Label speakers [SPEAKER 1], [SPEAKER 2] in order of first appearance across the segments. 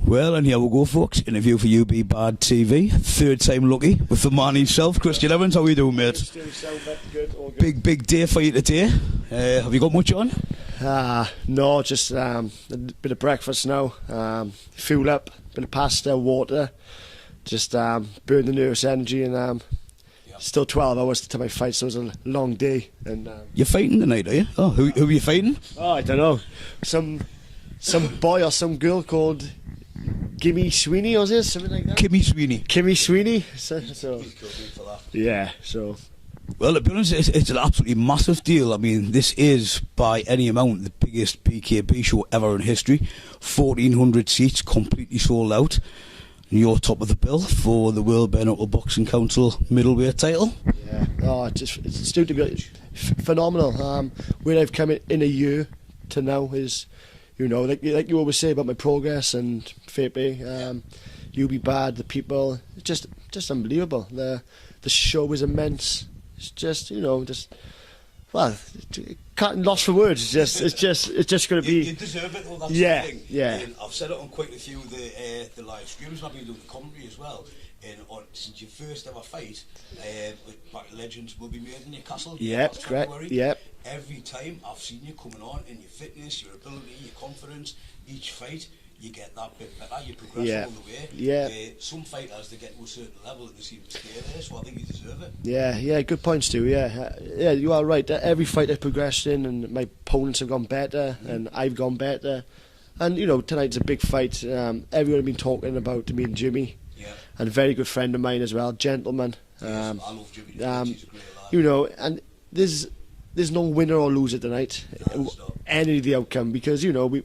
[SPEAKER 1] Well, and here we go, folks. Interview for UB Bad TV. Third time lucky with the man himself, Christian Evans. How are you doing, mate?
[SPEAKER 2] Good, all good.
[SPEAKER 1] Big day for you today. Have you got much on?
[SPEAKER 2] No, just a bit of breakfast now. Fuel up, bit of pasta, water. Just burn the nervous energy, and still 12 hours to my fight, so it was a long day. And
[SPEAKER 1] you're fighting tonight, are you? Oh, who are you fighting?
[SPEAKER 2] Oh, I don't know. Some boy or some girl called Sweeney, or something like that. Kimmy Sweeney. So yeah. So.
[SPEAKER 1] Well, to be honest, it's an absolutely massive deal. I mean, this is, by any amount, the biggest BKB show ever in history. 1,400 seats, completely sold out. And you're top of the bill for the World Bare Knuckle Boxing Council middleweight title. Yeah. Oh, it's still to be phenomenal. Where I've come in a year to now is, you know, like you always say about my progress and fair play. UB Bad, the people, just unbelievable. The show is immense. It's just, you know, well, can't lost for words. It's just going to be. You deserve it, though. That's
[SPEAKER 2] yeah,
[SPEAKER 1] the thing.
[SPEAKER 2] yeah.
[SPEAKER 1] And I've said it on quite a few of the live streams. I've been doing the commentary as well. And since your first ever fight, with Back Legends will be made in Newcastle.
[SPEAKER 2] Yep, correct. Yep.
[SPEAKER 1] Every time I've seen you coming on, in your fitness, your ability, your confidence, each fight, you get that bit better. You progress all the way.
[SPEAKER 2] Yeah.
[SPEAKER 1] Some fighters, they get to a certain level and they seem to stay there. So I think you deserve it.
[SPEAKER 2] Yeah. Good points, Stu. Yeah, you are right. Every fight I've progressed in, and my opponents have gone better, and I've gone better. And you know, tonight's a big fight. Everyone have been talking about me and Jimmy. Yeah. And a very good friend of mine as well, gentleman.
[SPEAKER 1] Yes, I love Jimmy. He's a great lad.
[SPEAKER 2] You know, and there's no winner or loser tonight. No, any of the outcome, because you know we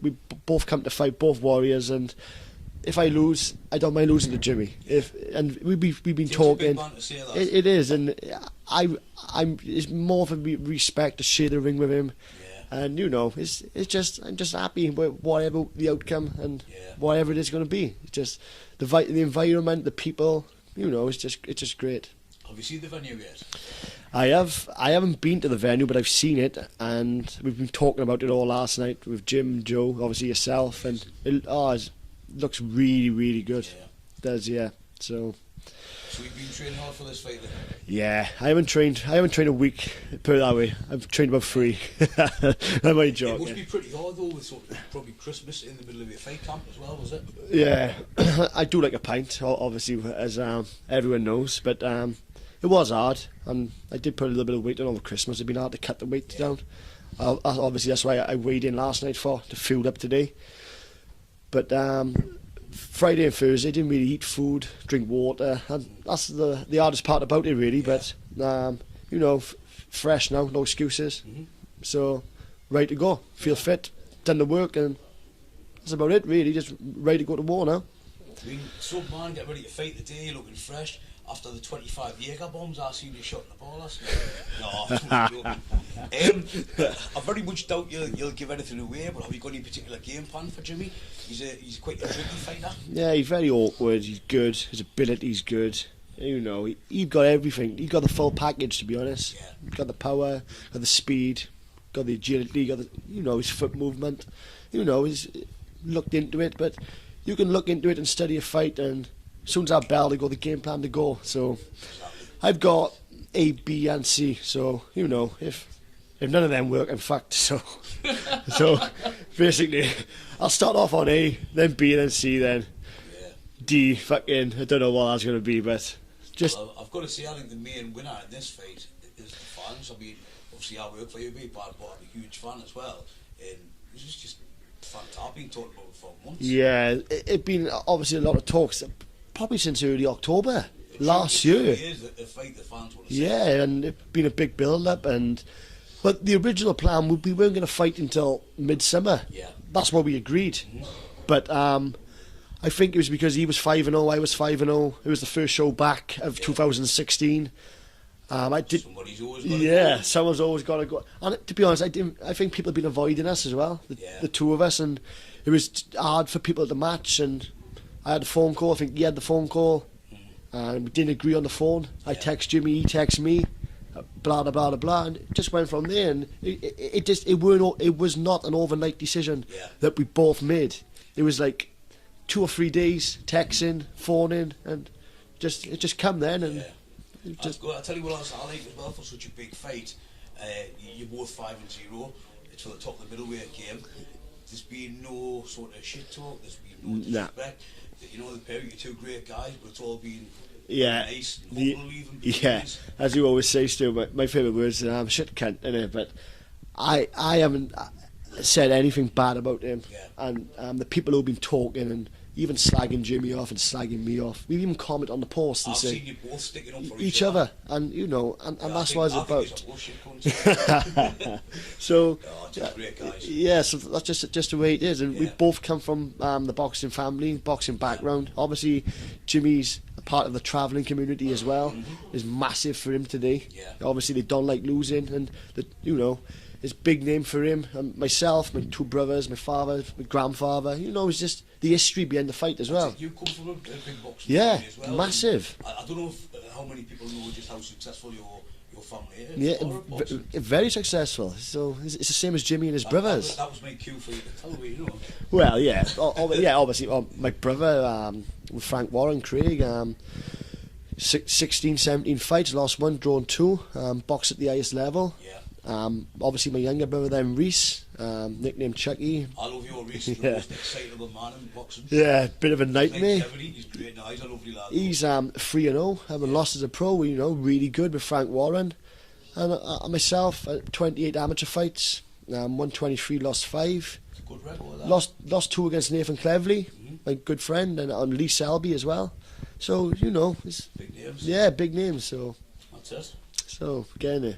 [SPEAKER 2] both come to fight, both warriors, and if I lose, I don't mind losing to Jimmy. And we've been talking. It is, and I'm it's more of a respect to share the ring with him. And you know, I'm just happy with whatever the outcome and whatever it is going to be. It's just the environment, the people. You know, it's just great.
[SPEAKER 1] Have you seen the venue yet?
[SPEAKER 2] I haven't been to the venue, but I've seen it, and we've been talking about it all last night with Jim, Joe, obviously yourself, and it looks really, really good. Yeah. It does, yeah. So
[SPEAKER 1] you've been training hard for this fight then?
[SPEAKER 2] Yeah, I haven't trained a week, put it that way. I've trained about 3. I'm only joking.
[SPEAKER 1] It must be pretty hard though, with sort of probably Christmas in the middle of your fight camp as well, was it?
[SPEAKER 2] Yeah, I do like a pint, obviously, as everyone knows, but it was hard, and I did put a little bit of weight on over Christmas. It'd been hard to cut the weight down. Obviously, that's why I weighed in last night to fuel up today. But Friday and Thursday, didn't really eat food, drink water, and that's the hardest part about it, really. Yeah. But you know, fresh now, no excuses. So ready to go, feel fit, done the work, and that's about it, really. Just ready to go to war now.
[SPEAKER 1] I mean, man, get ready to fight today, looking fresh. After the 25 Jaeger bombs, I seen you shot the ball last night. No, I'm joking. I very much doubt you'll give anything away, but have you got any particular game plan for Jimmy? He's quite a tricky fighter. Yeah,
[SPEAKER 2] he's very awkward, he's good, his ability's good. You know, he's got everything. He's got the full package, to be honest. Yeah. He's got the power, got the speed, got the agility, got the, you know, his foot movement. You know, he's looked into it, but you can look into it and study a fight, and as soon as I bell, they got the game plan to go. So I've got A, B, and C. So you know, if none of them work, I'm fucked. So basically, I'll start off on A, then B, then C, then D. Fucking, I don't know what that's going to be, but just.
[SPEAKER 1] Well, I've got to say, I think the main winner in this fight is the fans. I mean, obviously I work for UB Bad, but I'm a huge fan as well, and this is just fantastic. I've been talking about it for months.
[SPEAKER 2] Yeah, it's been obviously a lot of talks. Probably since early October last year.
[SPEAKER 1] It is the fight the fans want to see.
[SPEAKER 2] Yeah, and it's been a big build-up. But the original plan, we weren't going to fight until midsummer. Yeah, that's what we agreed. But I think it was because he was 5-0, I was 5-0. It was the first show back of 2016. I did.
[SPEAKER 1] Somebody's always got to go.
[SPEAKER 2] Someone's always got to go. And to be honest, I think people have been avoiding us as well. The two of us, and it was hard for people to match. And I had a phone call. I think he had the phone call, and we didn't agree on the phone. I text Jimmy, he texts me, blah blah blah blah, and it just went from there. And it was not an overnight decision that we both made. It was like 2 or 3 days texting, phoning, and it just come then. And
[SPEAKER 1] I'll tell you what else I like as well for such a big fight. You're both 5-0. It's for the top of the middleweight game. There's been no sort of shit talk. There's been no disrespect. You know, the pair of you two great guys, but it's all been nice.
[SPEAKER 2] As you always say, Stu, my favourite words is shit cunt, innit? But I haven't said anything bad about him. And the people who've been talking and even slagging Jimmy off and slagging me off, we even comment on the post and
[SPEAKER 1] I've
[SPEAKER 2] say
[SPEAKER 1] seen you both sticking up for
[SPEAKER 2] each other, and you know, and that's what it's about. So
[SPEAKER 1] just great guys.
[SPEAKER 2] Yeah, so that's just the way it is, and we both come from the boxing family, boxing background. Obviously, Jimmy's a part of the travelling community as well. Is massive for him today. Obviously, they don't like losing, and it's big name for him. And myself, my 2 brothers, my father, my grandfather. You know, it's just the history behind the fight as well.
[SPEAKER 1] You come from a big boxing family as well.
[SPEAKER 2] Massive.
[SPEAKER 1] I don't know how many people know just how successful your family is.
[SPEAKER 2] Yeah, very successful. So it's the same as Jimmy and his brothers.
[SPEAKER 1] That was my cue for you to tell me, you know.
[SPEAKER 2] Well, yeah, obviously, my brother, with Frank Warren, Craig, 16, 17 fights, lost 1, drawn 2, boxed at the highest level. Obviously my younger brother then, Reese, nicknamed Chucky.
[SPEAKER 1] I love your Reese, the most excitable man in boxing.
[SPEAKER 2] Yeah, bit of a nightmare.
[SPEAKER 1] He's great, he's a lovely lad.
[SPEAKER 2] He's 3-0, having lost as a pro, you know, really good with Frank Warren. And myself, 28 amateur fights, 123, lost 5.
[SPEAKER 1] It's a good record,
[SPEAKER 2] lost 2 against Nathan Cleverley, my good friend, and on Lee Selby as well. So, you know, it's
[SPEAKER 1] big names.
[SPEAKER 2] Yeah, big names, so
[SPEAKER 1] that's it.
[SPEAKER 2] So, getting it.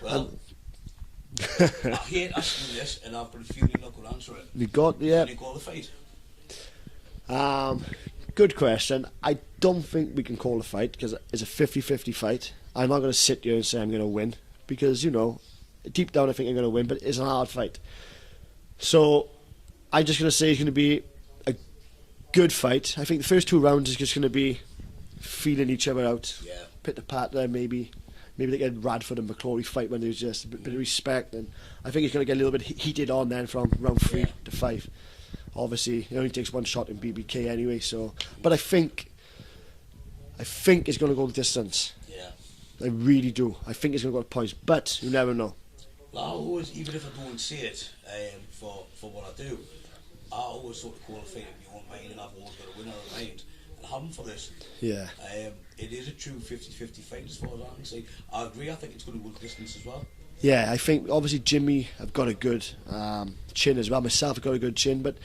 [SPEAKER 1] Well, I hate asking this, and I've got a feeling you're not going to answer it. Can you call the fight?
[SPEAKER 2] Good question. I don't think we can call a fight because it's a 50-50 fight. I'm not going to sit here and say I'm going to win because, you know, deep down I think I'm going to win, but it's a hard fight. So I'm just going to say it's going to be a good fight. I think the first 2 rounds is just going to be feeling each other out. Pit the pat there, maybe like a Radford and McClory fight when there's just a bit of respect, and I think it's going to get a little bit heated on then from round 3 to 5. Obviously, it only takes 1 shot in BBK anyway, so. But I think it's going to go the distance. I really do. I think it's going to go to points, but you never know.
[SPEAKER 1] Well, I always, even if I don't say it for what I do, I always sort of call a fight in my own mind, and I've always got a winner in mind. I haven't for this. It is a true 50-50 fight as far as I can see. I agree, I think it's going to go the distance as well.
[SPEAKER 2] Yeah, I think obviously Jimmy have got a good chin as well. Myself have got a good chin, but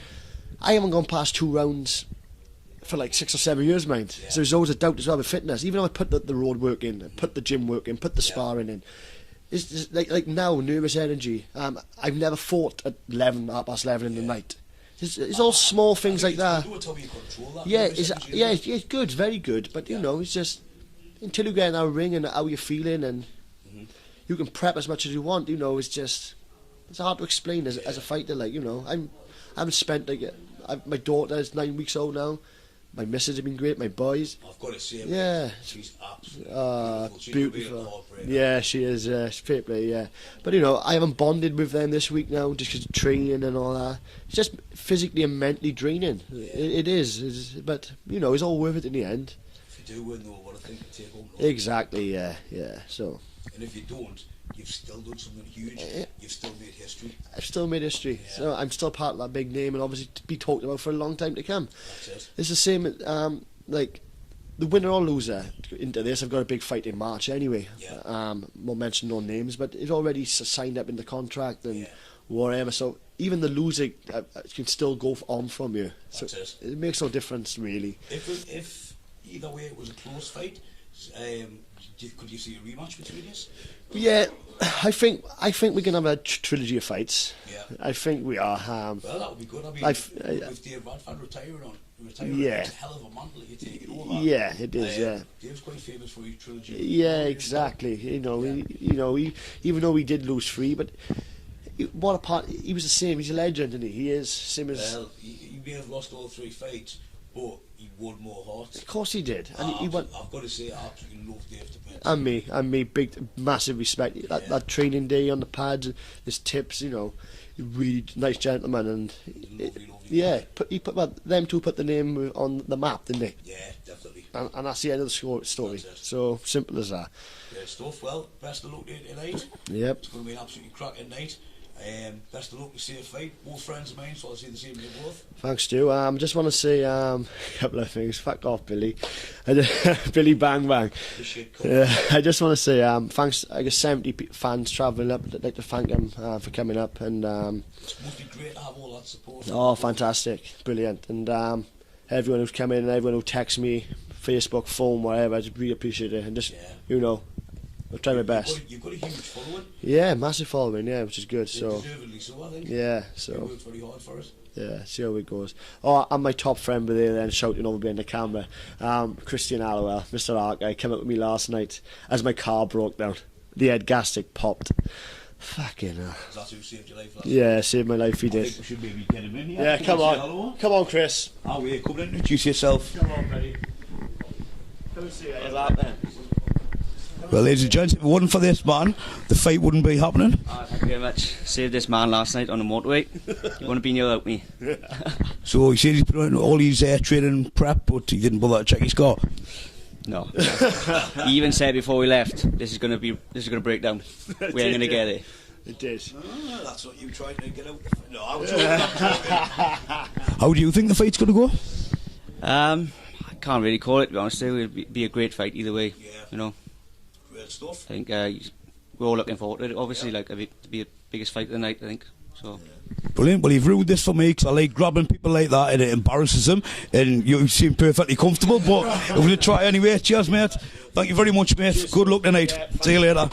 [SPEAKER 2] I haven't gone past 2 rounds for like 6 or 7 years, mind. So there's always a doubt as well with fitness. Even though I put the road work in, put the gym work in, put the sparring in, it's just like now, nervous energy. I've never fought at 11 in the night. It's all small things like that. It's good, very good. But you know, it's just until you get in our ring and how you're feeling, and you can prep as much as you want. You know, it's hard to explain as a fighter. Like, you know, I haven't spent my daughter is 9 weeks old now. My missus have been great. My boys.
[SPEAKER 1] I've got to say, she's absolutely beautiful.
[SPEAKER 2] Yeah, she is. Fair play, yeah. But you know, I haven't bonded with them this week now, just because of training and all that. It's just physically and mentally draining. It is. But you know, it's all worth it in the end.
[SPEAKER 1] If you do win, though, what I think you take home.
[SPEAKER 2] Exactly. Yeah. So.
[SPEAKER 1] And if you don't, you've still done something huge. You've still made history.
[SPEAKER 2] I've still made history. So I'm still part of that big name, and obviously to be talked about for a long time to come.
[SPEAKER 1] That's it.
[SPEAKER 2] It's the same. Like the winner or loser into this, I've got a big fight in March anyway. Won't mention no names, but it's already signed up in the contract and whatever. So even the loser can still go on from you. So it makes no difference really.
[SPEAKER 1] If either way it was a close fight, could you see a rematch between us?
[SPEAKER 2] Yeah, I think we can have a trilogy of fights. I think we are.
[SPEAKER 1] Well, that would be good. I mean, with Dave Radford retiring, it's a hell of a mantle you're taking over.
[SPEAKER 2] Yeah, it is.
[SPEAKER 1] Dave's quite famous for his trilogy.
[SPEAKER 2] Yeah, exactly. You know, even though we did lose 3, but what a part. He was the same. He's a legend, isn't he? He is same as.
[SPEAKER 1] Well, he may have lost all 3 fights, but he won more hearts.
[SPEAKER 2] Of course he did. And he won.
[SPEAKER 1] I've got to say, I absolutely love Dave to bits.
[SPEAKER 2] And me, big, massive respect. That training day on the pads, his tips, you know, really nice gentleman, and yeah, he put them two put the name on the map, didn't they?
[SPEAKER 1] Yeah, definitely.
[SPEAKER 2] And that's the end of the story. So simple as that.
[SPEAKER 1] Great stuff. Well, best of luck to you tonight.
[SPEAKER 2] Yep.
[SPEAKER 1] It's going to be an absolutely cracking night. Best of luck to safe fight. Both friends of mine, so I'll see the same to you both.
[SPEAKER 2] Thanks, Stu. Just want to say a couple of things. Fuck off, Billy. Billy Bang Bang. I just want to say thanks. I guess 70 fans travelling up. I'd like to thank them for coming up, and
[SPEAKER 1] it must be great to have all that support.
[SPEAKER 2] Oh, fantastic, brilliant, and everyone who's come in and everyone who texts me, Facebook, phone, whatever. I just really appreciate it, and just I'll try my best.
[SPEAKER 1] You've got a huge following.
[SPEAKER 2] Yeah, massive following, yeah, which is good. So
[SPEAKER 1] deservedly so, I think.
[SPEAKER 2] Yeah, so
[SPEAKER 1] you worked very hard for it.
[SPEAKER 2] Yeah, see how it goes. Oh, and my top friend over there then shouting over behind the camera, Christian Allowell, Mr. Ark, came up with me last night as my car broke down. The head gasket popped. Fucking hell.
[SPEAKER 1] That's who saved your life last
[SPEAKER 2] Yeah, saved my life, he did.
[SPEAKER 1] I think we should maybe get him in here.
[SPEAKER 2] Yeah, come on. Come on, Chris.
[SPEAKER 1] Oh, yeah, come and introduce yourself.
[SPEAKER 2] Come on, buddy. Come see you. That then.
[SPEAKER 1] Well, ladies and gents, if it wasn't for this man, the fight wouldn't be happening.
[SPEAKER 3] Thank you very much. Saved this man last night on the motorway. You wouldn't have been here without me.
[SPEAKER 1] So he said he's put on all his training prep, but he didn't bother to check his car.
[SPEAKER 3] No. He even said before we left, this is going to break down. We ain't going to get it.
[SPEAKER 2] It did.
[SPEAKER 1] Oh, that's what you tried to get out. No, I was joking. How do you think the fight's going to go?
[SPEAKER 3] I can't really call it, to be honest. It would be a great fight either way.
[SPEAKER 1] Yeah.
[SPEAKER 3] You know.
[SPEAKER 1] Great stuff.
[SPEAKER 3] I think we're all looking forward to it. Obviously, to be the biggest fight of the night, I think. So.
[SPEAKER 1] Brilliant. Well, you've ruined this for me because I like grabbing people like that and it embarrasses them, and you seem perfectly comfortable, but I'm going to try anyway. Cheers, mate. Thank you very much, mate. Good luck tonight. See you later.